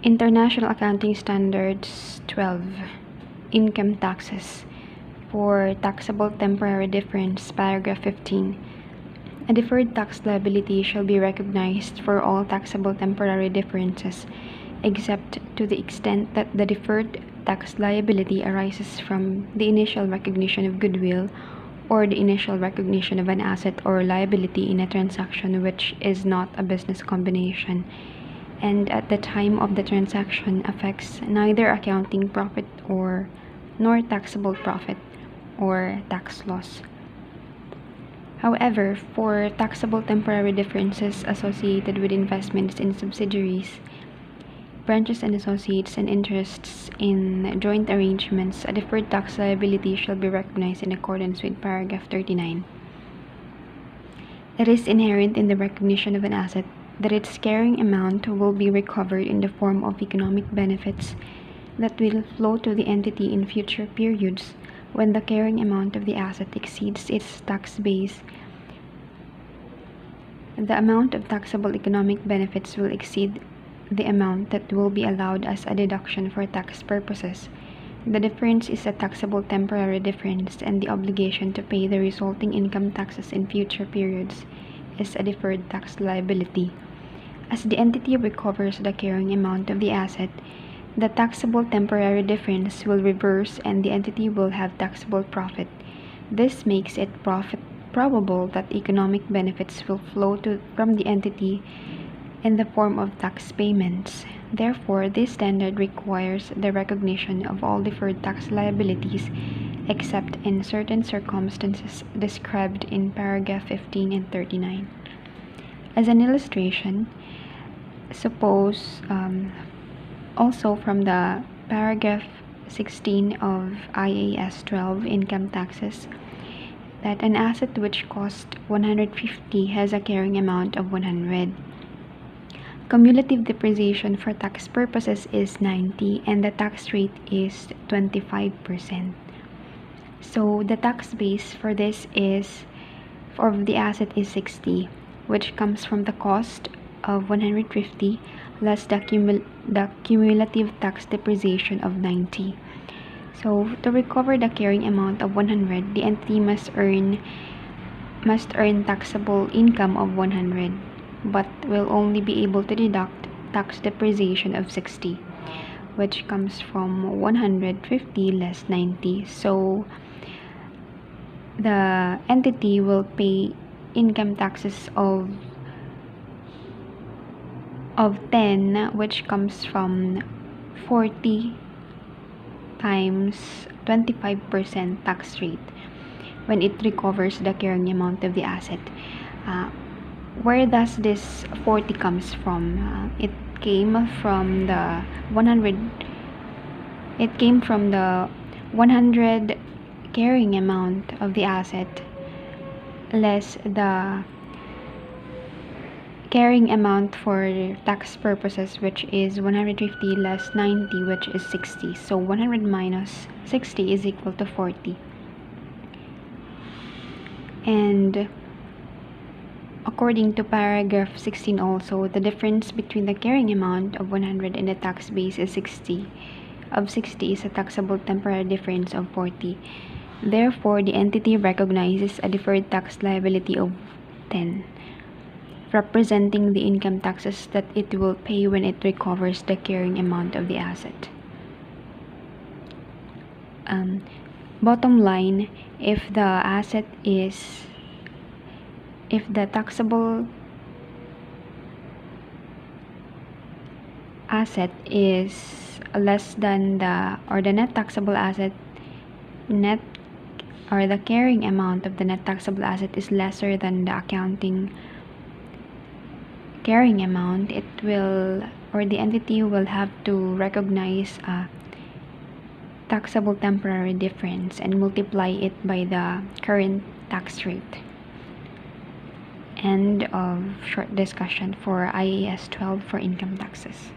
International Accounting Standards 12, Income Taxes. For taxable temporary difference, paragraph 15. A deferred tax liability shall be recognized for all taxable temporary differences, except to the extent that the deferred tax liability arises from the initial recognition of goodwill or the initial recognition of an asset or liability in a transaction which is not a business combination, and at the time of the transaction affects neither accounting profit nor taxable profit or tax loss. However, for taxable temporary differences associated with investments in subsidiaries, branches and associates, and interests in joint arrangements, a deferred tax liability shall be recognized in accordance with paragraph 39. It is inherent in the recognition of an asset that its carrying amount will be recovered in the form of economic benefits that will flow to the entity in future periods. When the carrying amount of the asset exceeds its tax base, the amount of taxable economic benefits will exceed the amount that will be allowed as a deduction for tax purposes. The difference is a taxable temporary difference, and the obligation to pay the resulting income taxes in future periods is a deferred tax liability. As the entity recovers the carrying amount of the asset, the taxable temporary difference will reverse and the entity will have taxable profit. This makes it probable that economic benefits will flow from the entity in the form of tax payments. Therefore, this standard requires the recognition of all deferred tax liabilities except in certain circumstances described in paragraph 15 and 39. As an illustration, suppose also from the paragraph 16 of IAS 12, income taxes, that an asset which cost 150 has a carrying amount of 100. Cumulative depreciation for tax purposes is 90 and the tax rate is 25%. So the tax base for this for the asset is 60, which comes from the cost of 150 less the cumulative tax depreciation of 90. So to recover the carrying amount of 100, the entity must earn taxable income of 100, but will only be able to deduct tax depreciation of 60, which comes from 150 less 90. So the entity will pay income taxes of 10, which comes from 40 times 25% tax rate when it recovers the carrying amount of the asset. Where does this 40 comes from? It came from the 100 carrying amount of the asset less the carrying amount for tax purposes, which is 150 less 90, which is 60. So 100 minus 60 is equal to 40. And according to paragraph 16 also, the difference between the carrying amount of 100 and the tax base is 60. Of 60 is a taxable temporary difference of 40. Therefore, the entity recognizes a deferred tax liability of 10, representing the income taxes that it will pay when it recovers the carrying amount of the asset. Bottom line, if the taxable asset is less than the net taxable asset or the carrying amount of the net taxable asset is lesser than the accounting carrying amount, the entity will have to recognize a taxable temporary difference and multiply it by the current tax rate. End of short discussion for IAS 12 for income taxes.